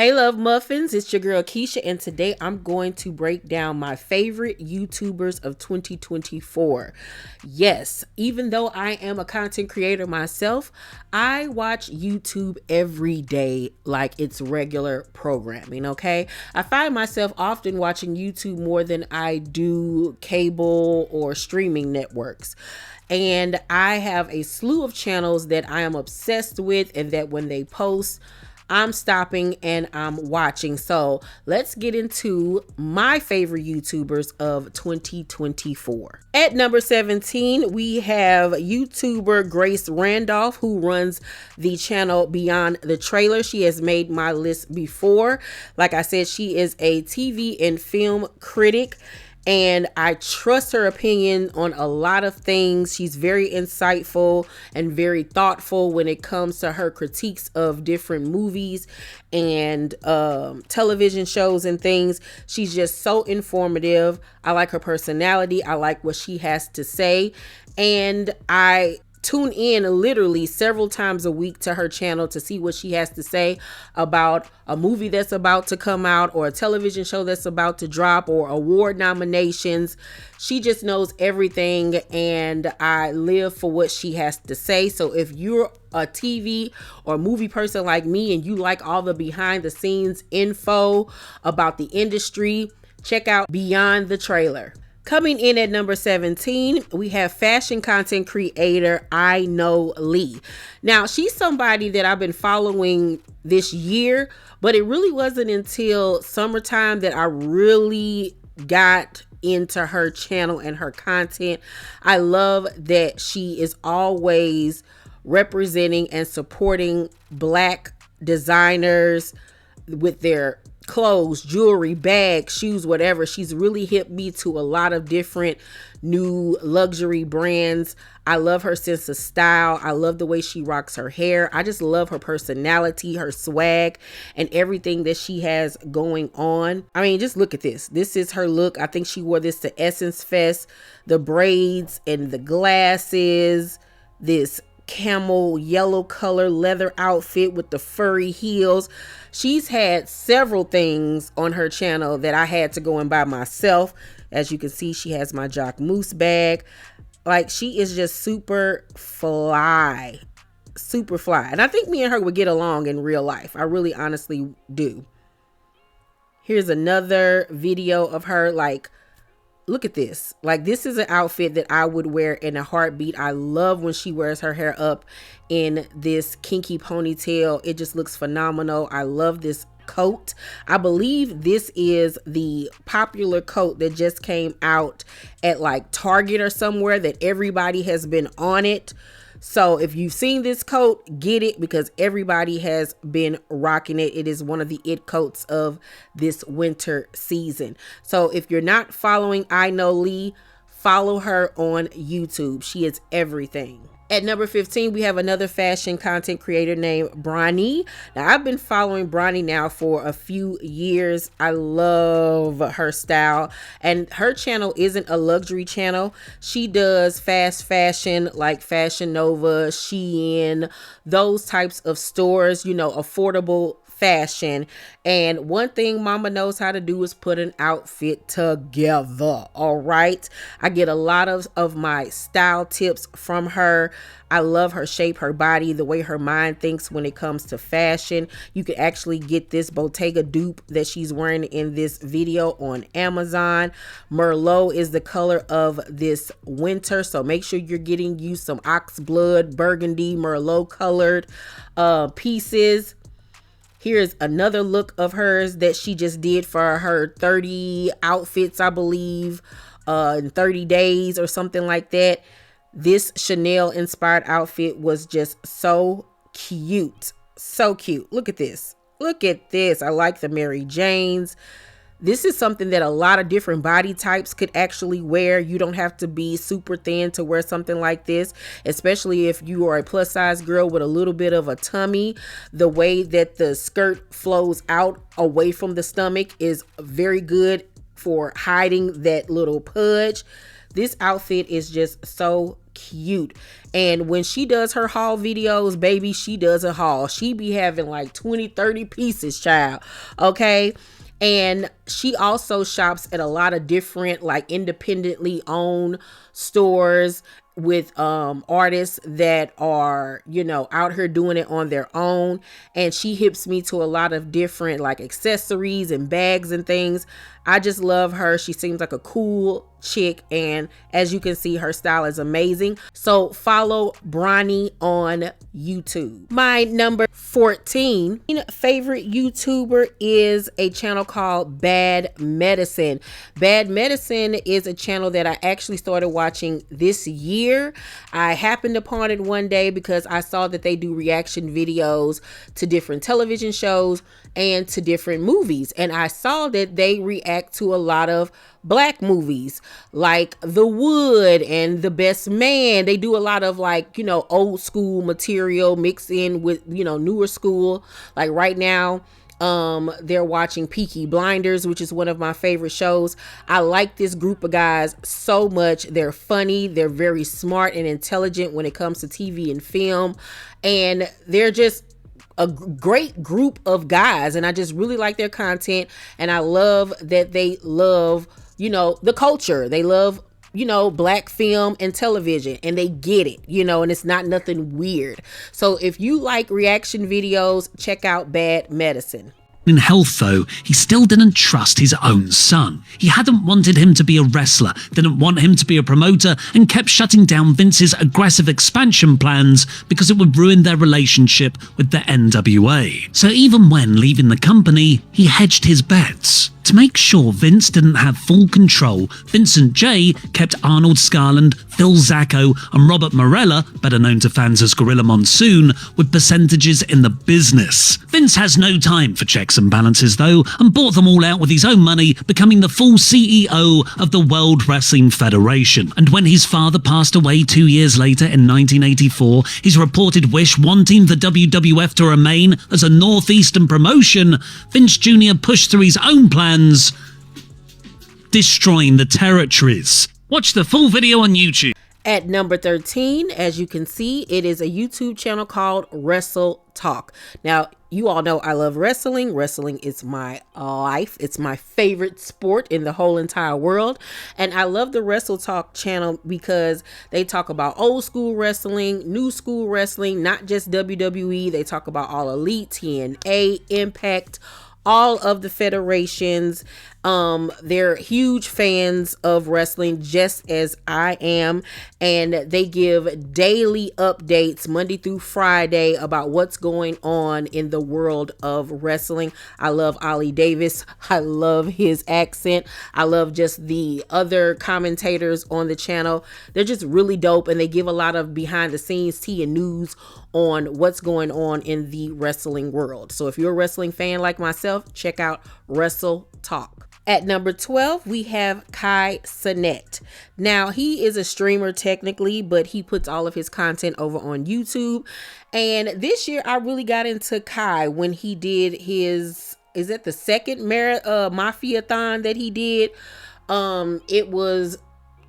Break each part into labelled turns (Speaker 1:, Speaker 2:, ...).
Speaker 1: Hey love muffins, it's your girl Keisha, and today I'm going to break down my favorite YouTubers of 2024. Yes, even though I am a content creator myself, I watch YouTube every day like it's regular programming, okay? I find myself often watching YouTube more than I do cable or streaming networks. And I have a slew of channels that I am obsessed with and that when they post, I'm stopping and I'm watching. So let's get into my favorite YouTubers of 2024. At number 17, we have YouTuber Grace Randolph, who runs the channel Beyond the Trailer. She has made my list before. Like I said, she is a TV and film critic, and I trust her opinion on a lot of things. She's very insightful and very thoughtful when it comes to her critiques of different movies and television shows and things. She's just so informative. I like her personality. I like what she has to say. And I tune in literally several times a week to her channel to see what she has to say about a movie that's about to come out or a television show that's about to drop or award nominations. She just knows everything, and I live for what she has to say. So if you're a TV or movie person like me and you like all the behind the scenes info about the industry, check out Beyond the Trailer. Coming in at number 17, we have fashion content creator I Know Lee. Now, she's somebody that I've been following this year, but it really wasn't until summertime that I really got into her channel and her content. I love that she is always representing and supporting Black designers with their clothes, jewelry, bags, shoes, whatever. She's really hit me to a lot of different new luxury brands. I love her sense of style. I love the way she rocks her hair. I just love her personality, her swag, and everything that she has going on. I mean, just look at this. This is her look. I think she wore this to Essence Fest. The braids and the glasses, this camel yellow color leather outfit with the furry heels. She's had several things on her channel that I had to go and buy myself. As you can see, she has my Jock Moose bag. Like, she is just super fly. Super fly. And I think me and her would get along in real life. I really honestly do. Here's another video of her. Like, look at this. Like, this is an outfit that I would wear in a heartbeat. I love when she wears her hair up in this kinky ponytail. It just looks phenomenal. I love this coat. I believe this is the popular coat that just came out at like Target or somewhere that everybody has been on it. So if you've seen this coat, get it, because everybody has been rocking it. It is one of the it coats of this winter season. So if you're not following I Know Lee, follow her on YouTube. She is everything. At number 15, we have another fashion content creator named Bronnie. Now, I've been following Bronnie now for a few years. I love her style, and her channel isn't a luxury channel. She does fast fashion like Fashion Nova, Shein, those types of stores, you know, affordable fashion. And one thing mama knows how to do is put an outfit together. All right, I get a lot of my style tips from her. I love her shape, her body, the way her mind thinks when it comes to fashion. You can actually get this Bottega dupe that she's wearing in this video on Amazon. Merlot is the color of this winter, so make sure you're getting you some oxblood, burgundy, Merlot colored pieces. Here's another look of hers that she just did for her 30 outfits, I believe, in 30 days or something like that. This Chanel inspired outfit was just so cute. So cute. Look at this. Look at this. I like the Mary Janes. This is something that a lot of different body types could actually wear. You don't have to be super thin to wear something like this, especially if you are a plus size girl with a little bit of a tummy. The way that the skirt flows out away from the stomach is very good for hiding that little pudge. This outfit is just so cute. And when she does her haul videos, baby, she does a haul. She be having like 20, 30 pieces, child. Okay. And she also shops at a lot of different like independently owned stores with artists that are, you know, out here doing it on their own. And she hips me to a lot of different like accessories and bags and things. I just love her. She seems like a cool chick, and as you can see, her style is amazing. So follow Bronnie on YouTube. My number 14 favorite YouTuber is a channel called Bad Medicine. Bad Medicine is a channel that I actually started watching this year. I happened upon it one day because I saw that they do reaction videos to different television shows and to different movies, and I saw that they react to a lot of Black movies like The Wood and The Best Man. They do a lot of like, you know, old school material mixed in with, you know, newer school. Like right now, they're watching Peaky Blinders, which is one of my favorite shows. I like this group of guys so much. They're funny. They're very smart and intelligent when it comes to TV and film, and they're just a great group of guys, and I just really like their content. And I love that they love, you know, the culture. They love, you know, Black film and television, and they get it, you know, and it's not nothing weird. So if you like reaction videos, check out Bad Medicine.
Speaker 2: In health, though, he still didn't trust his own son. He hadn't wanted him to be a wrestler, didn't want him to be a promoter, and kept shutting down Vince's aggressive expansion plans because it would ruin their relationship with the NWA. So even when leaving the company, he hedged his bets. To make sure Vince didn't have full control, Vincent J kept Arnold Scarland, Phil Zacco, and Robert Morella, better known to fans as Gorilla Monsoon, with percentages in the business. Vince has no time for checks and balances though, and bought them all out with his own money, becoming the full CEO of the World Wrestling Federation. And when his father passed away 2 years later in 1984, his reported wish wanting the WWF to remain as a Northeastern promotion, Vince Jr. pushed through his own plans, destroying the territories. Watch the full video on YouTube.
Speaker 1: At number 13, as you can see, it is a YouTube channel called Wrestle Talk. Now, you all know I love wrestling. Wrestling is my life. It's my favorite sport in the whole entire world. And I love the Wrestle Talk channel because they talk about old school wrestling, new school wrestling, not just WWE. They talk about All Elite, TNA, Impact, all of the federations. They're huge fans of wrestling, just as I am, and they give daily updates Monday through Friday about what's going on in the world of wrestling. I love Ollie Davis. I love his accent. I love just the other commentators on the channel. They're just really dope, and they give a lot of behind the scenes tea and news on what's going on in the wrestling world. So if you're a wrestling fan like myself, check out Wrestle Talk. At number 12, we have Kai Cenat. Now, he is a streamer technically, but he puts all of his content over on YouTube. And this year, I really got into Kai when he did his, is that the second Mafia-thon that he did? It was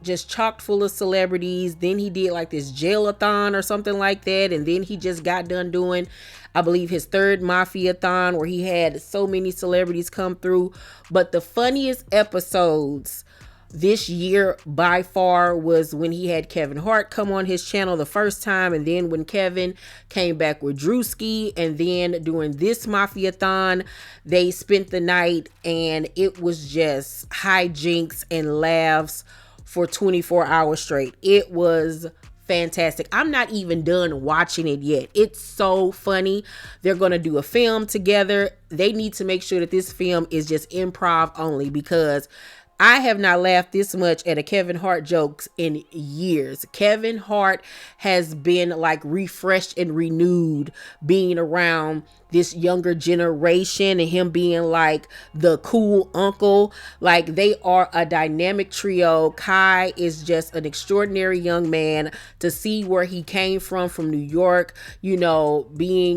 Speaker 1: just chocked full of celebrities. Then he did like this jail-a-thon or something like that. And then he just got done doing, I believe, his third Mafia-thon where he had so many celebrities come through. But the funniest episodes this year by far was when he had Kevin Hart come on his channel the first time, and then when Kevin came back with Drewski, and then during this Mafia-thon, they spent the night, and it was just hijinks and laughs for 24 hours straight. It was fantastic. I'm not even done watching it yet. It's so funny. They're going to do a film together. They need to make sure that this film is just improv only, because I have not laughed this much at a Kevin Hart jokes in years. Kevin Hart has been like refreshed and renewed being around this younger generation, and him being like the cool uncle. Like, they are a dynamic trio. Kai is just an extraordinary young man. To see where he came from New York, you know,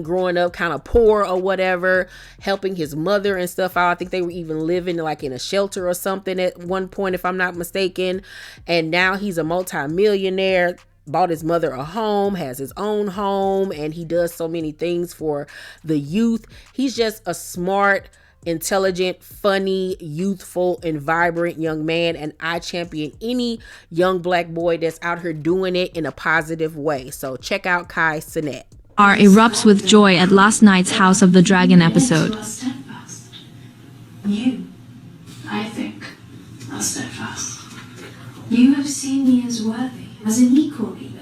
Speaker 1: growing up kind of poor or whatever, helping his mother and stuff out. I think they were even living like in a shelter or something at one point, if I'm not mistaken. And now he's a multi-millionaire. bought his mother a home, has his own home, and he does so many things for the youth. He's just a smart, intelligent, funny, youthful, and vibrant young man, and I champion any young black boy that's out here doing it in a positive way. So check out Kai Cenat.
Speaker 3: R erupts with joy at last night's House of the Dragon episode.
Speaker 4: You, I think, are steadfast. You have seen me as worthy, as an equal even.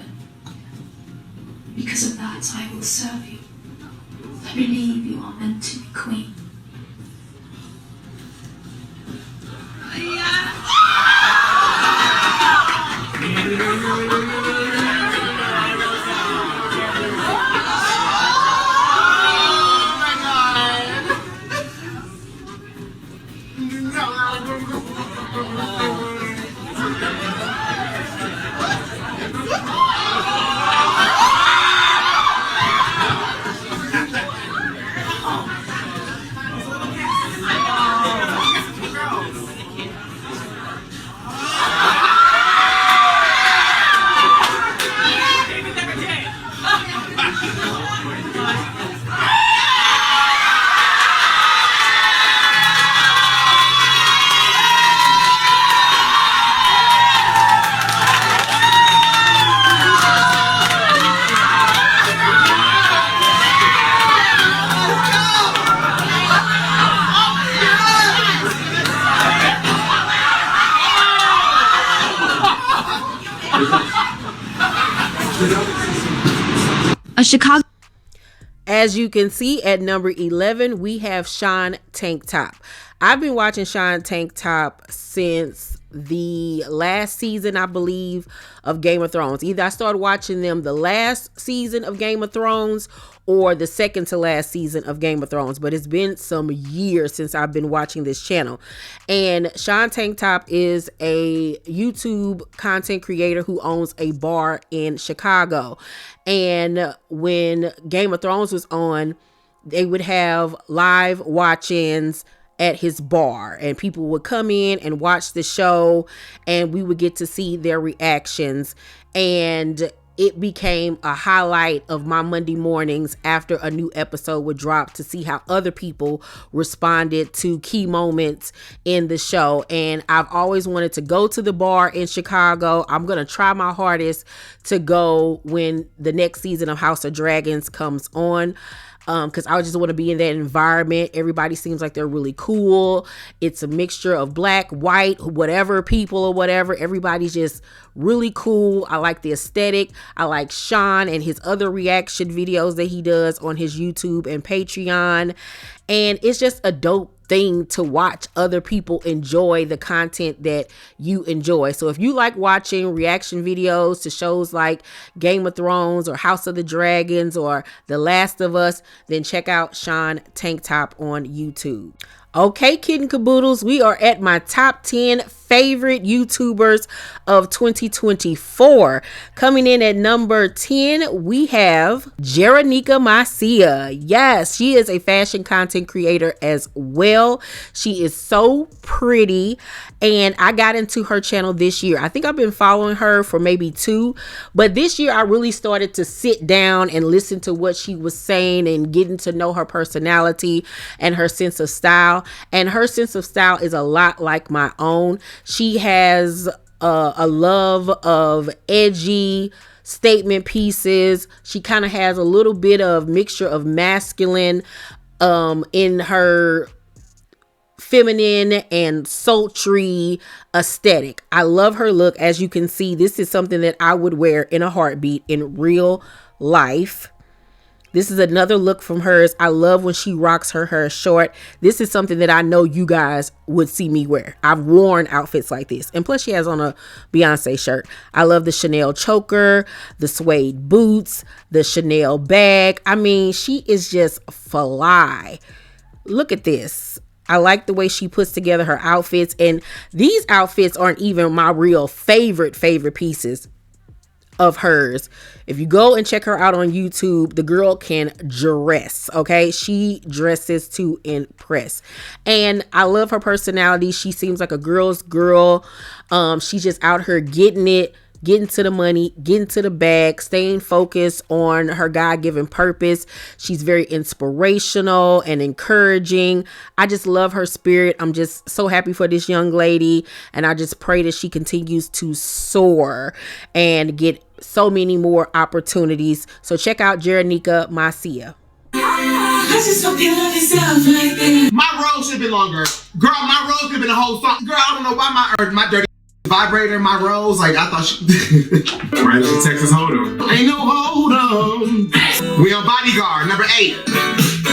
Speaker 4: Because of that, I will serve you. I believe you are meant to be queen.
Speaker 3: A Chicago.
Speaker 1: As you can see at number 11, we have Sean TankTop. I've been watching Sean TankTop since the last season, I believe, of Game of Thrones. Either I started watching them the last season of Game of Thrones or the second to last season of Game of Thrones, but it's been some years since I've been watching this channel. And Sean TankTop is a YouTube content creator who owns a bar in Chicago. And when Game of Thrones was on, they would have live watch-ins at his bar, and people would come in and watch the show, and we would get to see their reactions. And it became a highlight of my Monday mornings after a new episode would drop, to see how other people responded to key moments in the show. And I've always wanted to go to the bar in Chicago. I'm going to try my hardest to go when the next season of House of Dragons comes on. Because I just want to be in that environment. Everybody seems like they're really cool. It's a mixture of black, white, whatever people or whatever. Everybody's just really cool. I like the aesthetic. I like Sean and his other reaction videos that he does on his YouTube and Patreon. And it's just a dope thing to watch other people enjoy the content that you enjoy. So if you like watching reaction videos to shows like Game of Thrones or House of the Dragons or The Last of Us, then check out Sean TankTop on YouTube. Okay, kitten caboodles, we are at my top 10 favorite YouTubers of 2024. Coming in at number 10, we have Jerica Maria. Yes, she is a fashion content creator as well. She is so pretty, and I got into her channel this year. I think I've been following her for maybe 2, but this year I really started to sit down and listen to what she was saying and getting to know her personality and her sense of style. And her sense of style is a lot like my own. She has a love of edgy statement pieces. She kind of has a little bit of mixture of masculine in her feminine and sultry aesthetic. I love her look. As you can see, this is something that I would wear in a heartbeat in real life. This is another look from hers. I love when she rocks her hair short. This is something that I know you guys would see me wear. I've worn outfits like this. And plus she has on a Beyonce shirt. I love the Chanel choker, the suede boots, the Chanel bag. I mean, she is just fly. Look at this. I like the way she puts together her outfits. And these outfits aren't even my real favorite pieces of hers. If you go and check her out on YouTube, the girl can dress. Okay, she dresses to impress, and I love her personality. She seems like a girl's girl. She's just out here getting it, getting to the money, getting to the bag, staying focused on her God-given purpose. She's very inspirational and encouraging. I just love her spirit. I'm just so happy for this young lady, and I just pray that she continues to soar and get so many more opportunities. So check out Jerica Maria.
Speaker 5: My rose should be longer. Girl, my rose could have been a whole song. Girl, I don't know why my dirty vibrator, my rose, like I thought she right up to Texas Hold'em. Ain't no Hold'em. We on Bodyguard, number 8.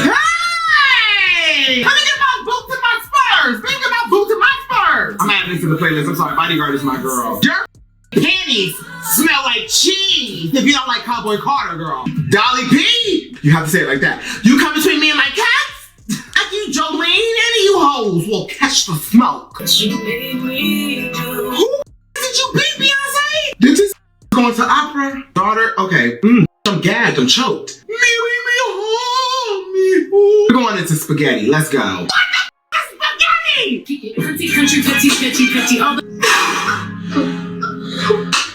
Speaker 5: Hey! Let me get my boots and my spurs. Let me get my boots and my spurs. I'm adding this to the playlist. I'm sorry, Bodyguard is my girl. Your panties smell like cheese if you don't like Cowboy Carter, girl. Dolly P! You have to say it like that. You come between me and my cats? After you Jolene, any of you hoes will catch the smoke. Who did you beat, Beyonce? Did this going to opera? Daughter? Okay. I'm gagged. I'm choked. We're going into spaghetti. Let's go. What the spaghetti?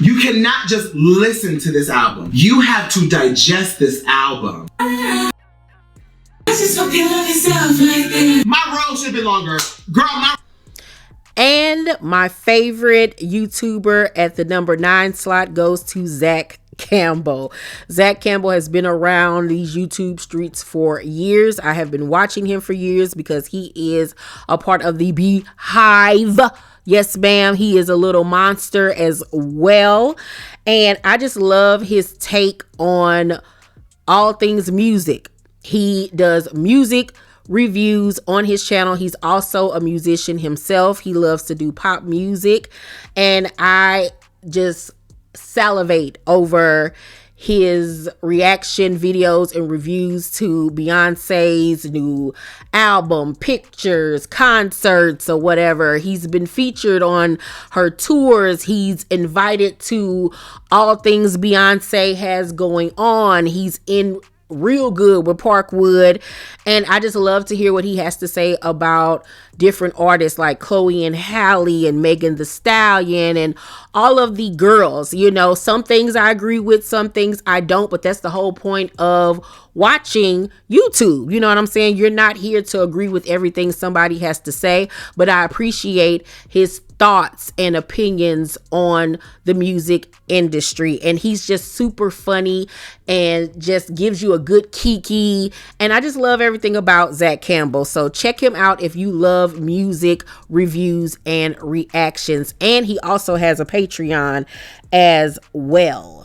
Speaker 5: You cannot just listen to this album. You have to digest this album. My rose should be longer. Girl,
Speaker 1: And my favorite YouTuber at the number 9 slot goes to Zach Campbell. Zach Campbell has been around these YouTube streets for years. I have been watching him for years because he is a part of the Beehive. Yes, ma'am. He is a little monster as well. And I just love his take on all things music. He does music reviews on his channel. He's also a musician himself. He loves to do pop music. And I just salivate over his reaction videos and reviews to Beyonce's new album, pictures, concerts, or whatever. He's been featured on her tours. He's invited to all things Beyonce has going on. He's in real good with Parkwood, and I just love to hear what he has to say about different artists like Chloe and Halle and Megan Thee Stallion and all of the girls. You know, some things I agree with, some things I don't, but that's the whole point of watching YouTube. You know what I'm saying? You're not here to agree with everything somebody has to say, but I appreciate his thoughts and opinions on the music industry. And he's just super funny and just gives you a good kiki. And I just love everything about Zach Campbell. So check him out if you love music reviews and reactions. And he also has a Patreon as well.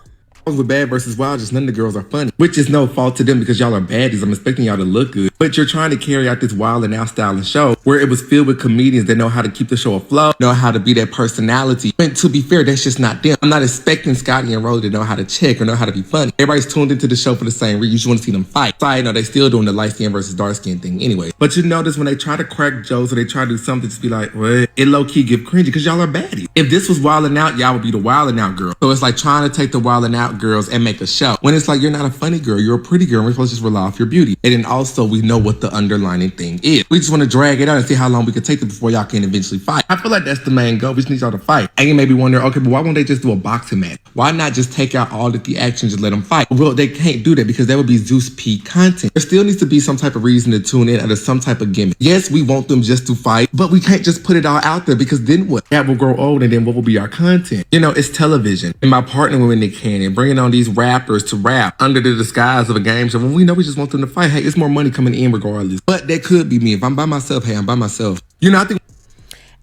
Speaker 6: With Bad versus Wildest, none of the girls are funny, which is no fault to them because y'all are baddies. I'm expecting y'all to look good, but you're trying to carry out this wild and out styling show where it was filled with comedians that know how to keep the show afloat, know how to be that personality. And to be fair, that's just not them. I'm not expecting Scotty and Rolly to know how to check or know how to be funny. Everybody's tuned into the show for the same reason. You just want to see them fight. Sorry, no, they still doing the light skin versus dark skin thing anyway. But you notice when they try to crack jokes or they try to do something, just be like, what? It low key give cringy because y'all are baddies. If this was Wild and Out, y'all would be the Wild and Out girl. So it's like trying to take the Wild and Out girls and make a show when it's like you're not a funny girl, you're a pretty girl, and we're supposed to just rely off your beauty. And then also we know what the underlining thing is. We just want to drag it out and see how long we can take it before y'all can eventually fight. I feel like that's the main goal. We just need y'all to fight. And you may be wondering, okay, but why won't they just do a boxing match? Why not just take out all of the action, just let them fight? Well, they can't do that because that would be Zeus P content. There still needs to be some type of reason to tune in under some type of gimmick. Yes, we want them just to fight, but we can't just put it all out there because then what? That will grow old and then what will be our content? You know, it's television. And by partnering with Nick Cannon, bringing on these rappers to rap under the disguise of a game show when we know we just want them to fight. Hey, it's more money coming in regardless. But that could be me. If I'm by myself, hey, I'm by myself. You know, I think.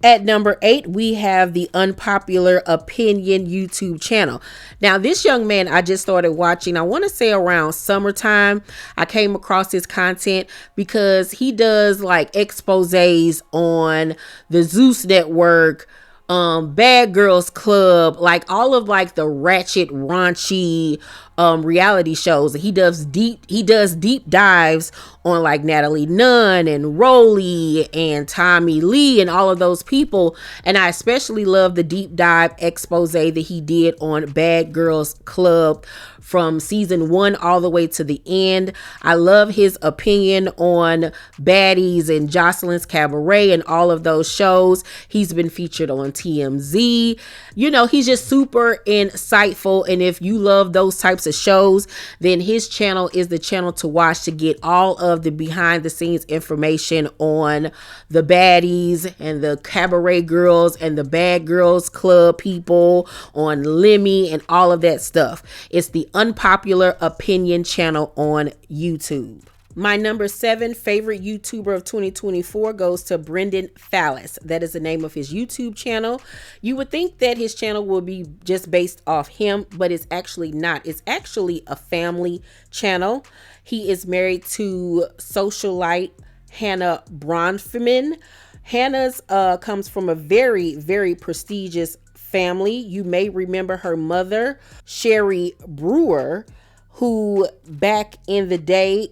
Speaker 1: At number 8, we have the Unpopular Opinion YouTube channel. Now, this young man I just started watching, I want to say around summertime. I came across his content because he does like exposés on the Zeus Network, Bad Girls Club, like all of like the ratchet, raunchy reality shows. He does deep dives on like Natalie Nunn and Rolly and Tommy Lee and all of those people. And I especially love the deep dive expose that he did on Bad Girls Club from season 1 all the way to the end. I love his opinion on Baddies and Jocelyn's Cabaret and all of those shows. He's been featured on TMZ. You know, he's just super insightful. And if you love those types of shows, then his channel is the channel to watch to get all of the behind the scenes information on the Baddies and the Cabaret Girls and the Bad Girls Club people, on Lemmy and all of that stuff. It's the Unpopular Opinion channel on YouTube. My number 7 favorite YouTuber of 2024 goes to Brendan Fallas. That is the name of his YouTube channel. You would think that his channel will be just based off him, but it's actually not. It's actually a family channel. He is married to socialite Hannah Bronfman. Hannah's comes from a very, very prestigious family. You may remember her mother, Sherry Brewer, who back in the day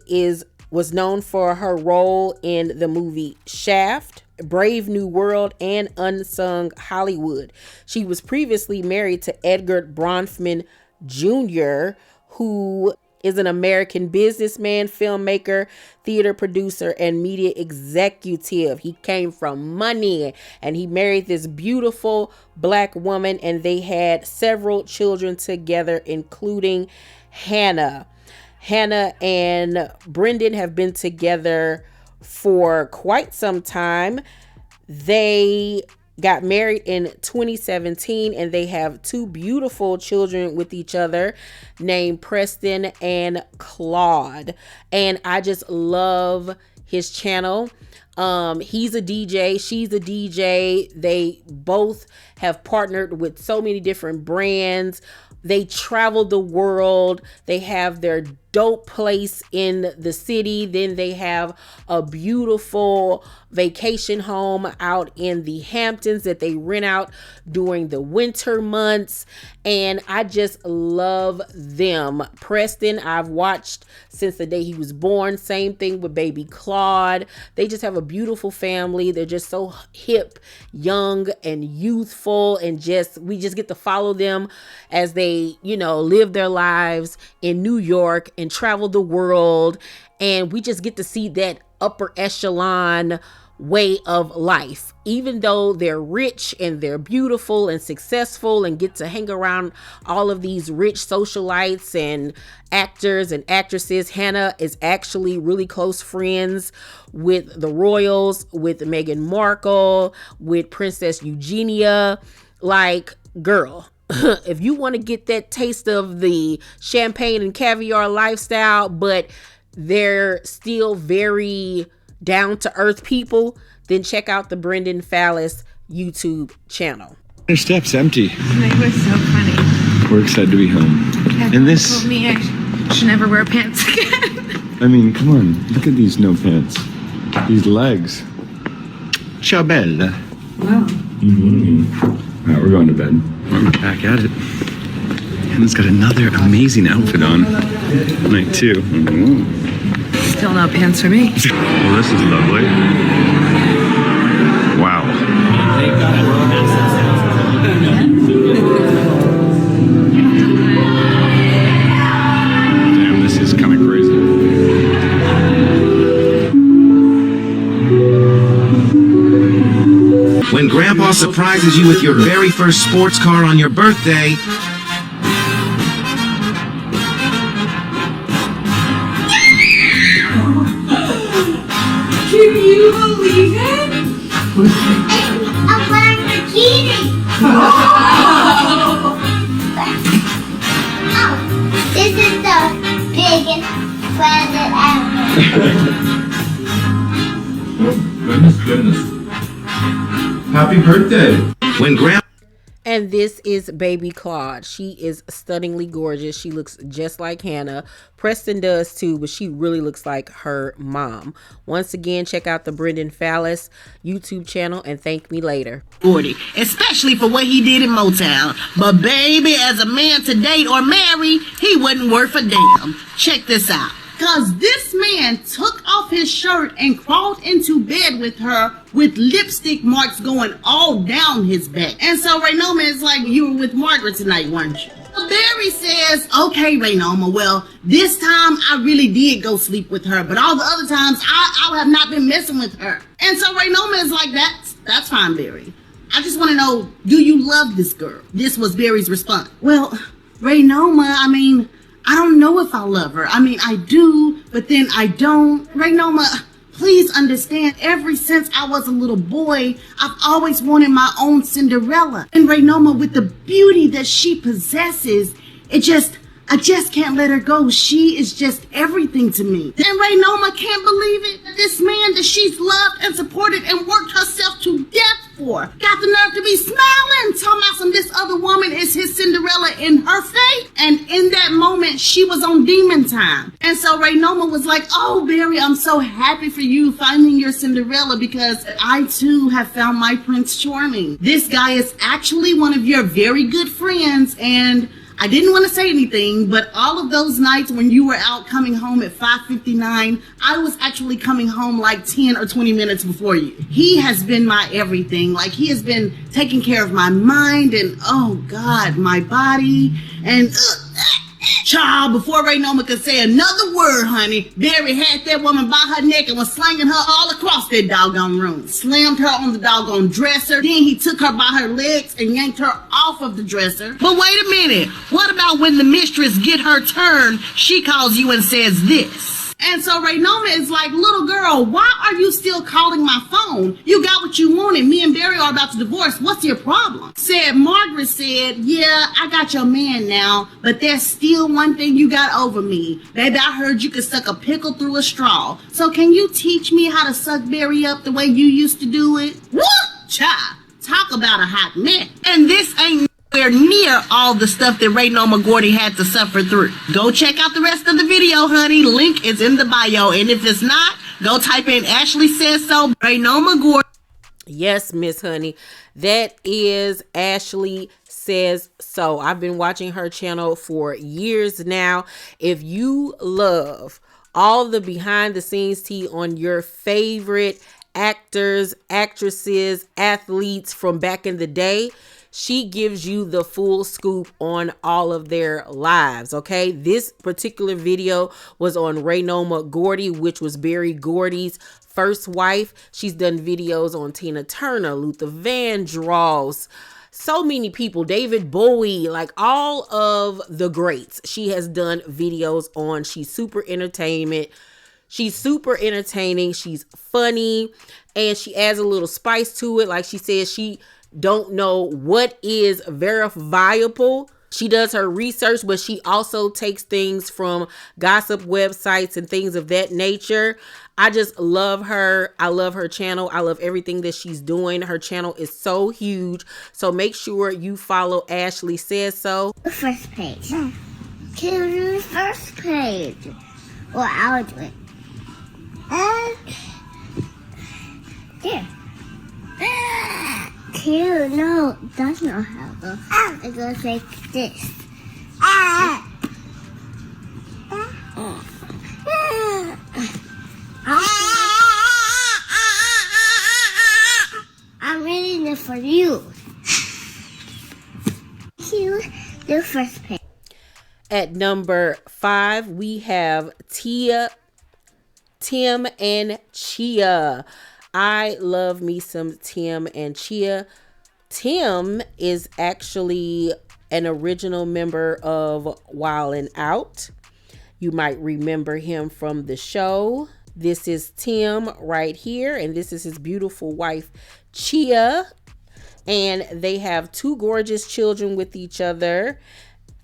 Speaker 1: was known for her role in the movie Shaft, Brave New World, and Unsung Hollywood. She was previously married to Edgar Bronfman Jr., who is an American businessman, filmmaker, theater producer, and media executive. He came from money and he married this beautiful black woman, and they had several children together, including Hannah. Hannah and Brendan have been together for quite some time. They got married in 2017 and they have 2 beautiful children with each other named Preston and Claude. And I just love his channel. He's a DJ, she's a DJ. They both have partnered with so many different brands. They travel the world. They have their dope place in the city. Then they have a beautiful vacation home out in the Hamptons that they rent out during the winter months. And I just love them. Preston, I've watched since the day he was born. Same thing with baby Claude. They just have a beautiful family. They're just so hip, young, and youthful. And we just get to follow them as they, live their lives in New York and travel the world. And we just get to see that upper echelon way of life. Even though they're rich and they're beautiful and successful and get to hang around all of these rich socialites and actors and actresses, Hannah is actually really close friends with the royals, with Meghan Markle, with Princess Eugenia. Like, girl, if you want to get that taste of the champagne and caviar lifestyle, but they're still very down to earth people, then check out the Brendan Fallas YouTube channel.
Speaker 7: Your step's empty.
Speaker 8: It was so funny.
Speaker 7: We're excited to be home.
Speaker 8: And this told me I should never wear pants again.
Speaker 7: I mean, come on, look at these no pants. These legs. Ciao bella.
Speaker 8: Wow.
Speaker 7: All right, we're going to bed. We're back at it. Hannah's got another amazing outfit on. Night 2.
Speaker 8: Still no pants for me.
Speaker 7: Well, this is lovely. Wow. Damn, this is kind of crazy.
Speaker 9: When Grandpa surprises you with your very first sports car on your birthday,
Speaker 4: can you believe it? A Lamborghini! Oh, this is the biggest present ever.
Speaker 6: Goodness. Happy birthday.
Speaker 9: when Grandpa...
Speaker 1: And this is baby Claude. She is stunningly gorgeous. She looks just like Hannah. Preston does too, but she really looks like her mom. Once again, check out the Brendan Fallas YouTube channel and thank me later.
Speaker 10: Gordy, especially for what he did in Motown. But baby, as a man to date or marry, he wasn't worth a damn. Check this out. Cause this man took off his shirt and crawled into bed with her with lipstick marks going all down his back. And so Raynoma is like, you were with Margaret tonight, weren't you? Well, Barry says, okay, Raynoma, well, this time I really did go sleep with her, but all the other times I have not been messing with her. And so Raynoma is like, that's fine, Barry. I just want to know, do you love this girl? This was Barry's response. Well, Raynoma, I don't know if I love her. I do, but then I don't. Raynoma, please understand, ever since I was a little boy, I've always wanted my own Cinderella. And Raynoma, with the beauty that she possesses, I just can't let her go. She is just everything to me. And Raynoma can't believe it. This man that she's loved and supported and worked herself to death for got the nerve to be smiling, talking about this other woman is his Cinderella in her fate. And in that moment, she was on demon time. And so Raynoma was like, oh, Barry, I'm so happy for you finding your Cinderella because I too have found my Prince Charming. This guy is actually one of your very good friends, and I didn't want to say anything, but all of those nights when you were out coming home at 5:59, I was actually coming home like 10 or 20 minutes before you. He has been my everything. Like, he has been taking care of my mind and, oh God, my body. And child, before Raynoma could say another word, honey, Barry had that woman by her neck and was slanging her all across that doggone room. Slammed her on the doggone dresser. Then he took her by her legs and yanked her off of the dresser. But wait a minute. What about when the mistress get her turn, she calls you and says this? And so Raynoma is like, little girl, why are you still calling my phone? You got what you wanted. Me and Barry are about to divorce. What's your problem? Margaret said, yeah, I got your man now, but there's still one thing you got over me. Baby, I heard you could suck a pickle through a straw. So can you teach me how to suck Barry up the way you used to do it? What? Child, talk about a hot mess. And this ain't nowhere near all the stuff that Raynoma Gordy had to suffer through. Go check out the rest of the video, honey. Link is in the bio. And if it's not, go type in Ashley Says So, Raynoma Gordy.
Speaker 1: Yes, Miss Honey. That is Ashley Says So. I've been watching her channel for years now. If you love all the behind the scenes tea on your favorite actors, actresses, athletes from back in the day, she gives you the full scoop on all of their lives, okay? This particular video was on Raynoma Gordy, which was Barry Gordy's first wife. She's done videos on Tina Turner, Luther Vandross, so many people, David Bowie, like all of the greats. She has done videos on. She's super entertainment. She's super entertaining. She's funny, and she adds a little spice to it. Like she says, she don't know what is verifiable. She does her research, but she also takes things from gossip websites and things of that nature. I just love her. I love her channel. I love everything that she's doing. Her channel is so huge. So make sure you follow Ashley Says So.
Speaker 11: The first page. To the first page. Well, I'll do it. There. Two, no, that's not how it goes. It goes like this. I'm reading it for you. To the first page.
Speaker 1: At number 5, we have Tim and Chia. I love me some Tim and Chia. Tim is actually an original member of Wild and Out. You might remember him from the show. This is Tim right here, and this is his beautiful wife, Chia. And they have 2 gorgeous children with each other.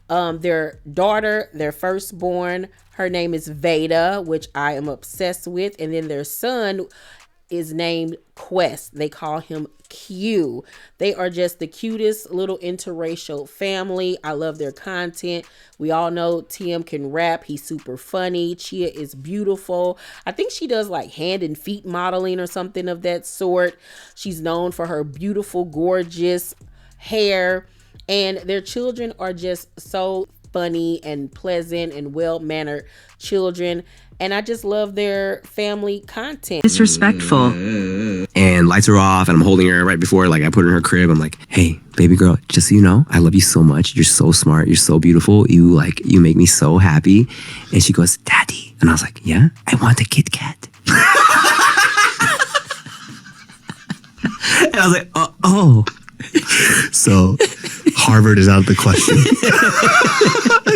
Speaker 1: Their daughter, their firstborn, her name is Veda, which I am obsessed with. And then their son is named Quest. They call him Q. They are just the cutest little interracial family. I love their content. We all know Tim can rap. He's super funny. Chia is beautiful. I think she does like hand and feet modeling or something of that sort. She's known for her beautiful, gorgeous hair. And their children are just so funny and pleasant and well-mannered children. And I just love their family content.
Speaker 12: Disrespectful. And lights are off and I'm holding her right before, like I put her in her crib. I'm like, hey, baby girl, just so you know, I love you so much. You're so smart. You're so beautiful. You make me so happy. And she goes, Daddy. And I was like, yeah, I want a Kit Kat. And I was like, oh.
Speaker 13: So Harvard is out of the question.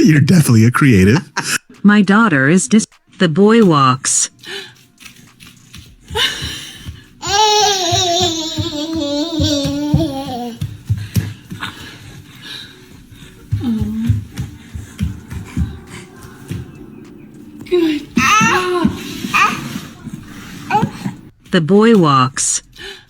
Speaker 13: You're definitely a creative.
Speaker 14: My daughter is the boy walks.
Speaker 4: Good.
Speaker 14: The boy walks.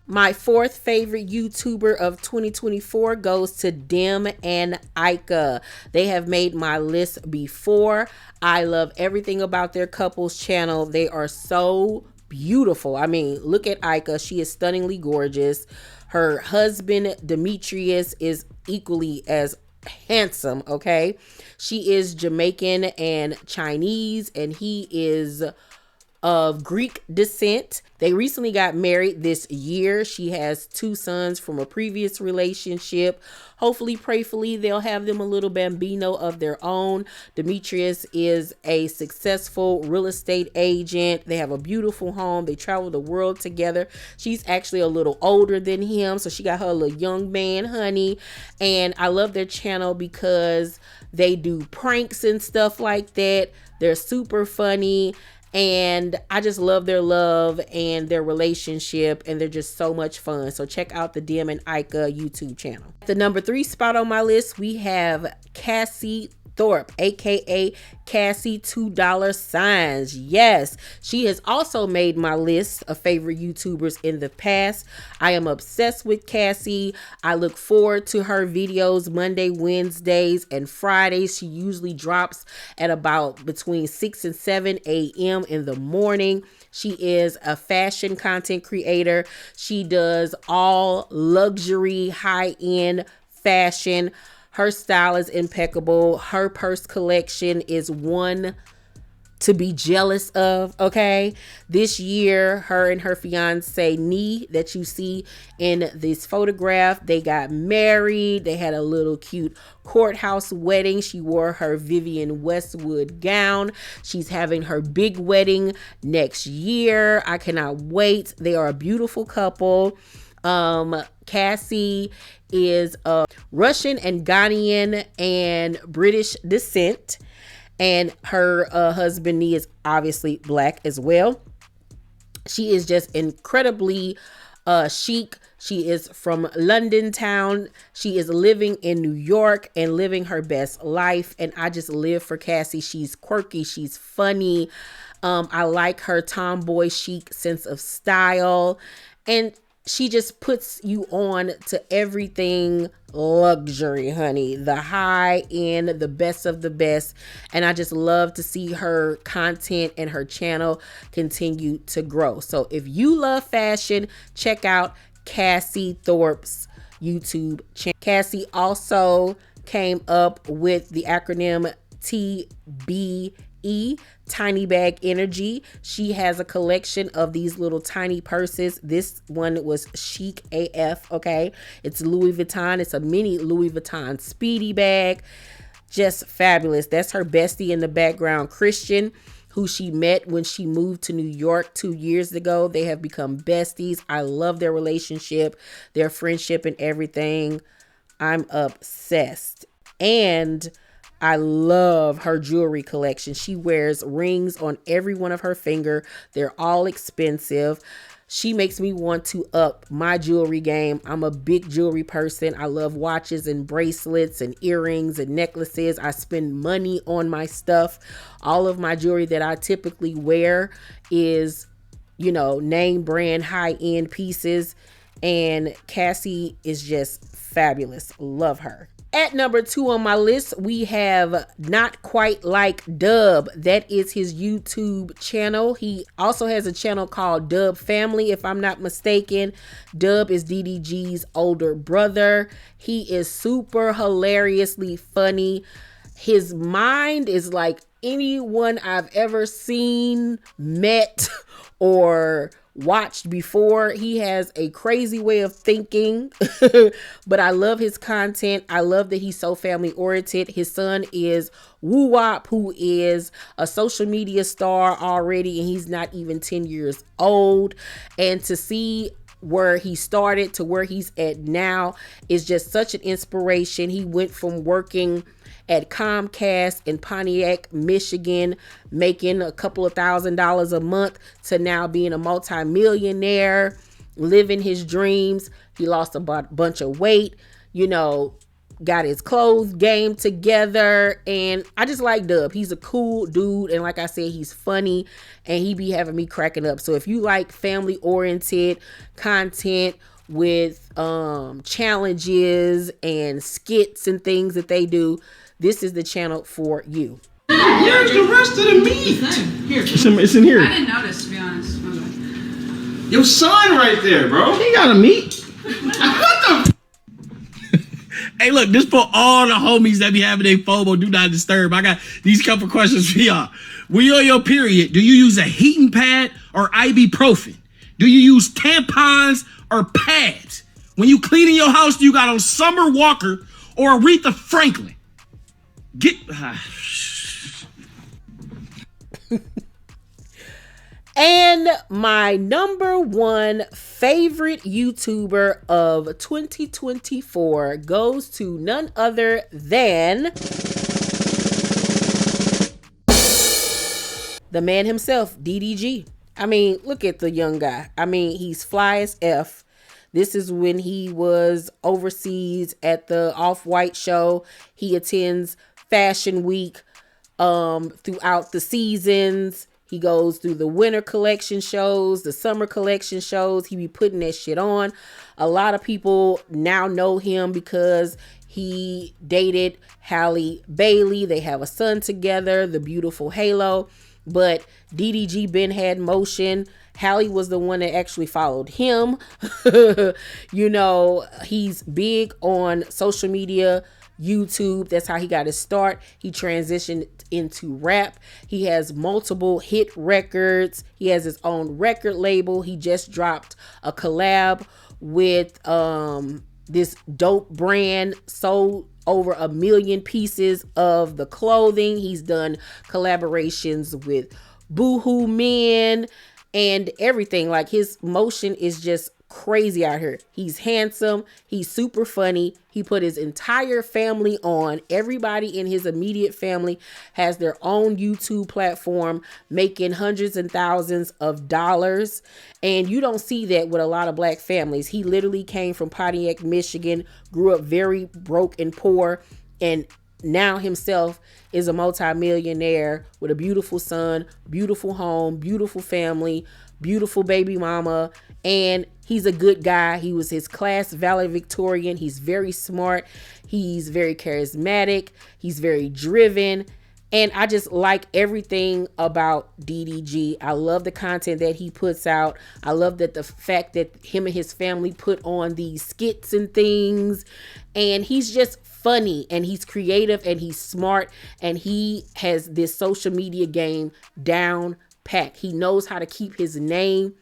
Speaker 1: My fourth favorite YouTuber of 2024 goes to Dem and Aika. They have made my list before. I love everything about their couples channel. They are so beautiful. I mean, look at Aika. She is stunningly gorgeous. Her husband, Demetrius, is equally as handsome, okay? She is Jamaican and Chinese, and he is of Greek descent. They recently got married this year. She has 2 sons from a previous relationship. Hopefully, prayfully, they'll have them a little bambino of their own. Demetrius is a successful real estate agent. They have a beautiful home. They travel the world together. She's actually a little older than him, so she got her little young man, honey. And I love their channel because they do pranks and stuff like that. They're super funny. And I just love their love and their relationship, and they're just so much fun. So check out the Dem and Aika YouTube channel. The number 3 spot on my list, we have Cassie Thorp, aka Cassie $2. Yes, she has also made my list of favorite YouTubers in the past. I am obsessed with Cassie. I look forward to her videos Monday, Wednesdays, and Fridays. She usually drops at about between 6 and 7 a.m. in the morning. She is a fashion content creator. She does all luxury, high-end fashion. Her style is impeccable. Her purse collection is one to be jealous of, okay? This year, her and her fiance, Nee, that you see in this photograph, they got married. They had a little cute courthouse wedding. She wore her Vivienne Westwood gown. She's having her big wedding next year. I cannot wait. They are a beautiful couple. Cassie is of Russian and Ghanaian and British descent, and her husband Nee is obviously black as well. She is just incredibly chic. She is from London town. She is living in New York and living her best life, and I just live for Cassie. She's quirky, she's funny. I like her tomboy chic sense of style, and she just puts you on to everything luxury, honey. The high end, the best of the best. And I just love to see her content and her channel continue to grow. So if you love fashion, check out Cassie Thorp's YouTube channel. Cassie also came up with the acronym TBE, Tiny Bag Energy. She has a collection of these little tiny purses. This one was chic AF, okay? It's Louis Vuitton. It's a mini Louis Vuitton speedy bag. Just fabulous. That's her bestie in the background, Christian, who she met when she moved to New York 2 years ago. They have become besties. I love their relationship, their friendship, and everything. I'm obsessed. And I love her jewelry collection. She wears rings on every one of her finger. They're all expensive. She makes me want to up my jewelry game. I'm a big jewelry person. I love watches and bracelets and earrings and necklaces. I spend money on my stuff. All of my jewelry that I typically wear is name brand high-end pieces. And Cassie is just fabulous. Love her. At number 2 on my list, we have Not Quite Like Dub. That is his YouTube channel. He also has a channel called Dub Family, if I'm not mistaken. Dub is DDG's older brother. He is super hilariously funny. His mind is like anyone I've ever seen, met, or watched before. He has a crazy way of thinking, but I love his content. I love that he's so family oriented. His son is Woo Wop, who is a social media star already, and he's not even 10 years old. And to see where he started to where he's at now is just such an inspiration. He went from working at Comcast in Pontiac, Michigan, making a couple of $1,000s a month, to now being a multi-millionaire, living his dreams. He lost a bunch of weight, got his clothes game together, and I just like Dub. He's a cool dude, and like I said, he's funny, and he be having me cracking up. So if you like family-oriented content with challenges and skits and things that they do, this is the channel for you.
Speaker 9: Here's the rest of the meat. It's in here.
Speaker 8: I didn't notice, to be honest.
Speaker 9: Your son right there, bro. He got a meat. What the?
Speaker 15: Hey, look, this for all the homies that be having their FOMO, do not disturb. I got these couple questions for y'all. When you're on your period, do you use a heating pad or ibuprofen? Do you use tampons or pads? When you cleaning your house, do you got on Summer Walker or Aretha Franklin?
Speaker 1: And my number 1 favorite YouTuber of 2024 goes to none other than the man himself, DDG. I mean, look at the young guy. I mean, he's fly as F. This is when he was overseas at the Off-White show. He attends Fashion Week throughout the seasons. He goes through the winter collection shows, the summer collection shows. He be putting that shit on. A lot of people now know him because he dated Halle Bailey. They have a son together, the beautiful Halo. But DDG been had motion. Halle was the one that actually followed him. He's big on social media, YouTube. That's how he got his start. He transitioned into rap. He has multiple hit records. He has his own record label. He just dropped a collab with this dope brand, sold over 1 million pieces of the clothing. He's done collaborations with Boohoo Men and everything. Like, his motion is just crazy out here. He's handsome. He's super funny. He put his entire family on. Everybody in his immediate family has their own YouTube platform, making hundreds and thousands of dollars. And you don't see that with a lot of black families. He literally came from Pontiac, Michigan, grew up very broke and poor, and now himself is a multi-millionaire with a beautiful son, beautiful home, beautiful family, beautiful baby mama, and he's a good guy. He was his class valedictorian. He's very smart. He's very charismatic. He's very driven. And I just like everything about DDG. I love the content that he puts out. I love that the fact that him and his family put on these skits and things. And he's just funny, and he's creative, and he's smart, and he has this social media game down pat. He knows how to keep his name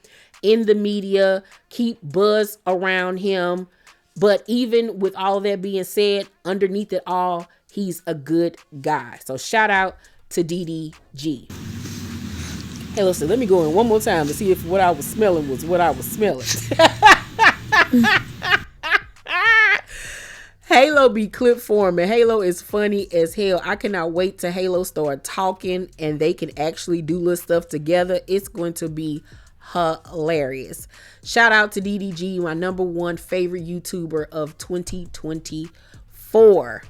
Speaker 1: in the media, keep buzz around him. But even with all that being said, underneath it all, he's a good guy. So shout out to DDG. Hey, listen, let me go in one more time to see if what I was smelling was what I was smelling. Halo be clip forming. Halo is funny as hell. I cannot wait till Halo start talking and they can actually do little stuff together. It's going to be hilarious. Shout out to DDG, my number 1 favorite YouTuber of 2024.